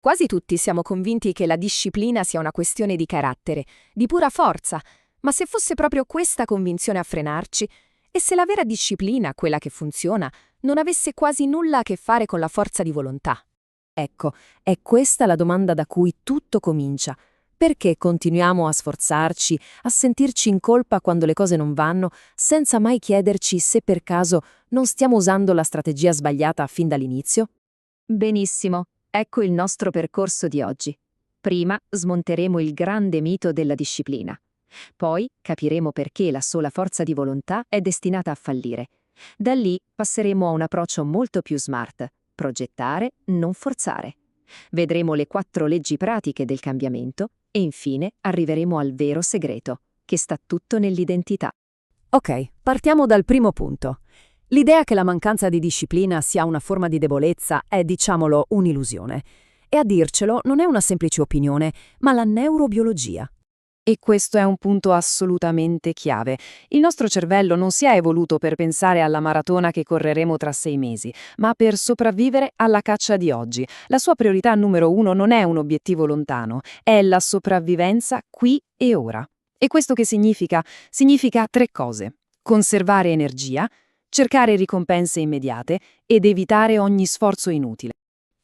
Quasi tutti siamo convinti che la disciplina sia una questione di carattere, di pura forza, ma se fosse proprio questa convinzione a frenarci, e se la vera disciplina, quella che funziona, non avesse quasi nulla a che fare con la forza di volontà? Ecco, è questa la domanda da cui tutto comincia. Perché continuiamo a sforzarci, a sentirci in colpa quando le cose non vanno, senza mai chiederci se per caso non stiamo usando la strategia sbagliata fin dall'inizio? Benissimo, ecco il nostro percorso di oggi. Prima smonteremo il grande mito della disciplina. Poi capiremo perché la sola forza di volontà è destinata a fallire. Da lì passeremo a un approccio molto più smart: progettare, non forzare. Vedremo le 4 leggi pratiche del cambiamento e infine arriveremo al vero segreto, che sta tutto nell'identità. Ok, partiamo dal primo punto. L'idea che la mancanza di disciplina sia una forma di debolezza è, diciamolo, un'illusione. E a dircelo non è una semplice opinione, ma la neurobiologia. E questo è un punto assolutamente chiave. Il nostro cervello non si è evoluto per pensare alla maratona che correremo tra 6 mesi, ma per sopravvivere alla caccia di oggi. La sua priorità numero 1 non è un obiettivo lontano, è la sopravvivenza qui e ora. E questo che significa? Significa 3 cose: conservare energia, cercare ricompense immediate ed evitare ogni sforzo inutile.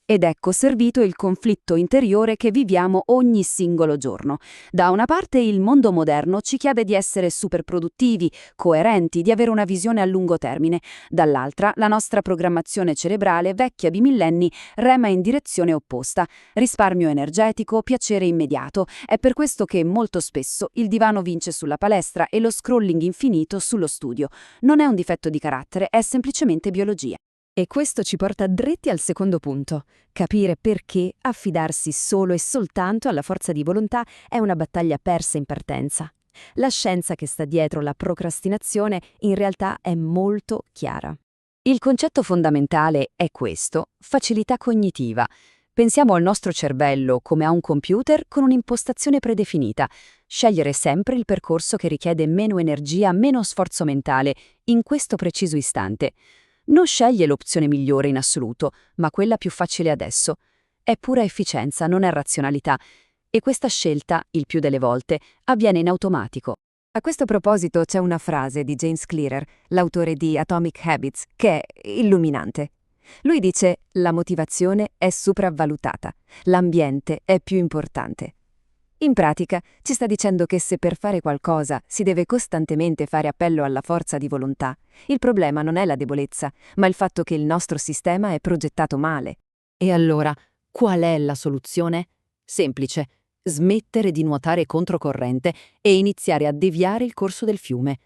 Ed ecco servito il conflitto interiore che viviamo ogni singolo giorno. Da una parte il mondo moderno ci chiede di essere superproduttivi, coerenti, di avere una visione a lungo termine. Dall'altra la nostra programmazione cerebrale, vecchia di millenni, rema in direzione opposta. Risparmio energetico, piacere immediato. È per questo che molto spesso il divano vince sulla palestra e lo scrolling infinito sullo studio. Non è un difetto di carattere, è semplicemente biologia. E questo ci porta dritti al secondo punto: capire perché affidarsi solo e soltanto alla forza di volontà è una battaglia persa in partenza. La scienza che sta dietro la procrastinazione in realtà è molto chiara. Il concetto fondamentale è questo: facilità cognitiva. Pensiamo al nostro cervello come a un computer con un'impostazione predefinita. Scegliere sempre il percorso che richiede meno energia, meno sforzo mentale, in questo preciso istante. Non sceglie l'opzione migliore in assoluto, ma quella più facile adesso. È pura efficienza, non è razionalità. E questa scelta, il più delle volte, avviene in automatico. A questo proposito c'è una frase di James Clear, l'autore di Atomic Habits, che è illuminante. Lui dice: la motivazione è sopravvalutata, l'ambiente è più importante. In pratica, ci sta dicendo che se per fare qualcosa si deve costantemente fare appello alla forza di volontà, il problema non è la debolezza, ma il fatto che il nostro sistema è progettato male. E allora, qual è la soluzione? Semplice: smettere di nuotare controcorrente e iniziare a deviare il corso del fiume.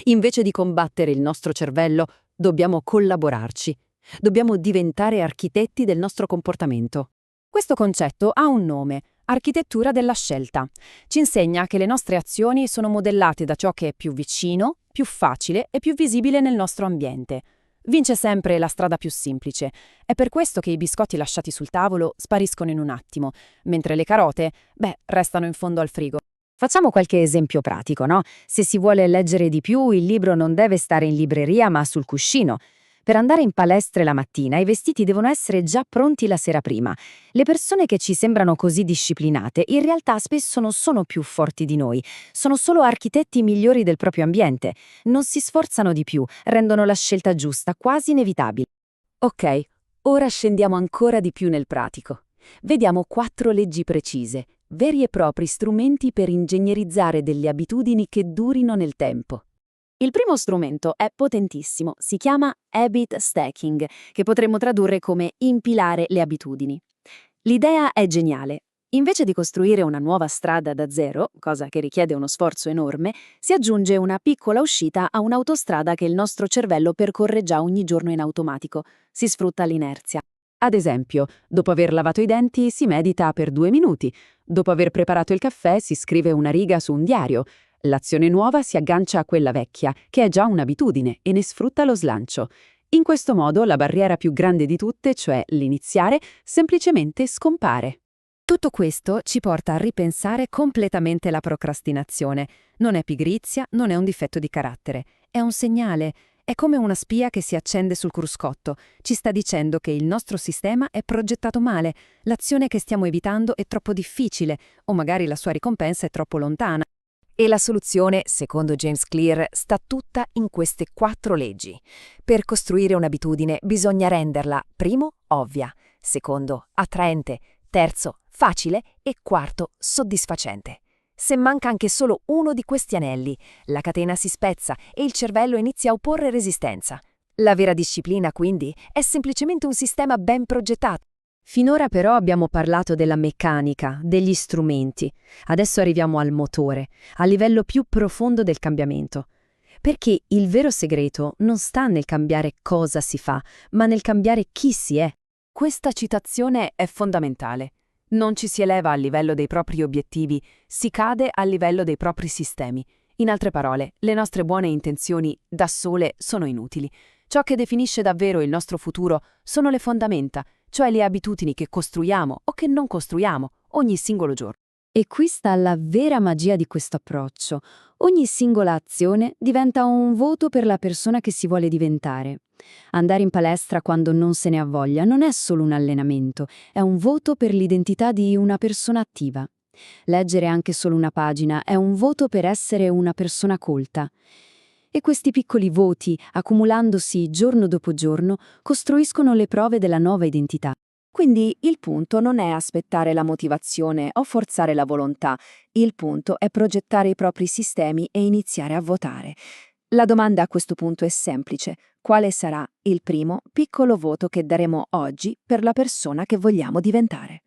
Invece di combattere il nostro cervello, dobbiamo collaborarci. Dobbiamo diventare architetti del nostro comportamento. Questo concetto ha un nome: architettura della scelta. Ci insegna che le nostre azioni sono modellate da ciò che è più vicino, più facile e più visibile nel nostro ambiente. Vince sempre la strada più semplice. È per questo che i biscotti lasciati sul tavolo spariscono in un attimo, mentre le carote, restano in fondo al frigo. Facciamo qualche esempio pratico, no? Se si vuole leggere di più, il libro non deve stare in libreria ma sul cuscino. Per andare in palestra la mattina, i vestiti devono essere già pronti la sera prima. Le persone che ci sembrano così disciplinate, in realtà spesso non sono più forti di noi, sono solo architetti migliori del proprio ambiente. Non si sforzano di più, rendono la scelta giusta quasi inevitabile. Ok, ora scendiamo ancora di più nel pratico. Vediamo 4 leggi precise, veri e propri strumenti per ingegnerizzare delle abitudini che durino nel tempo. Il primo strumento è potentissimo, si chiama habit stacking, che potremmo tradurre come impilare le abitudini. L'idea è geniale. Invece di costruire una nuova strada da zero, cosa che richiede uno sforzo enorme, si aggiunge una piccola uscita a un'autostrada che il nostro cervello percorre già ogni giorno in automatico. Si sfrutta l'inerzia. Ad esempio, dopo aver lavato i denti si medita per 2 minuti, dopo aver preparato il caffè si scrive una riga su un diario. L'azione nuova si aggancia a quella vecchia, che è già un'abitudine, e ne sfrutta lo slancio. In questo modo la barriera più grande di tutte, cioè l'iniziare, semplicemente scompare. Tutto questo ci porta a ripensare completamente la procrastinazione. Non è pigrizia, non è un difetto di carattere, è un segnale. È come una spia che si accende sul cruscotto. Ci sta dicendo che il nostro sistema è progettato male, l'azione che stiamo evitando è troppo difficile, o magari la sua ricompensa è troppo lontana. E la soluzione, secondo James Clear, sta tutta in queste 4 leggi. Per costruire un'abitudine bisogna renderla, primo, ovvia, secondo, attraente, terzo, facile e quarto, soddisfacente. Se manca anche solo uno di questi anelli, la catena si spezza e il cervello inizia a opporre resistenza. La vera disciplina, quindi, è semplicemente un sistema ben progettato. Finora però abbiamo parlato della meccanica, degli strumenti. Adesso arriviamo al motore, al livello più profondo del cambiamento. Perché il vero segreto non sta nel cambiare cosa si fa, ma nel cambiare chi si è. Questa citazione è fondamentale. Non ci si eleva a livello dei propri obiettivi, si cade a livello dei propri sistemi. In altre parole, le nostre buone intenzioni da sole sono inutili. Ciò che definisce davvero il nostro futuro sono le fondamenta, cioè le abitudini che costruiamo o che non costruiamo ogni singolo giorno. E qui sta la vera magia di questo approccio. Ogni singola azione diventa un voto per la persona che si vuole diventare. Andare in palestra quando non se ne ha voglia non è solo un allenamento, è un voto per l'identità di una persona attiva. Leggere anche solo una pagina è un voto per essere una persona colta. E questi piccoli voti, accumulandosi giorno dopo giorno, costruiscono le prove della nuova identità. Quindi il punto non è aspettare la motivazione o forzare la volontà, il punto è progettare i propri sistemi e iniziare a votare. La domanda a questo punto è semplice: quale sarà il primo piccolo voto che daremo oggi per la persona che vogliamo diventare?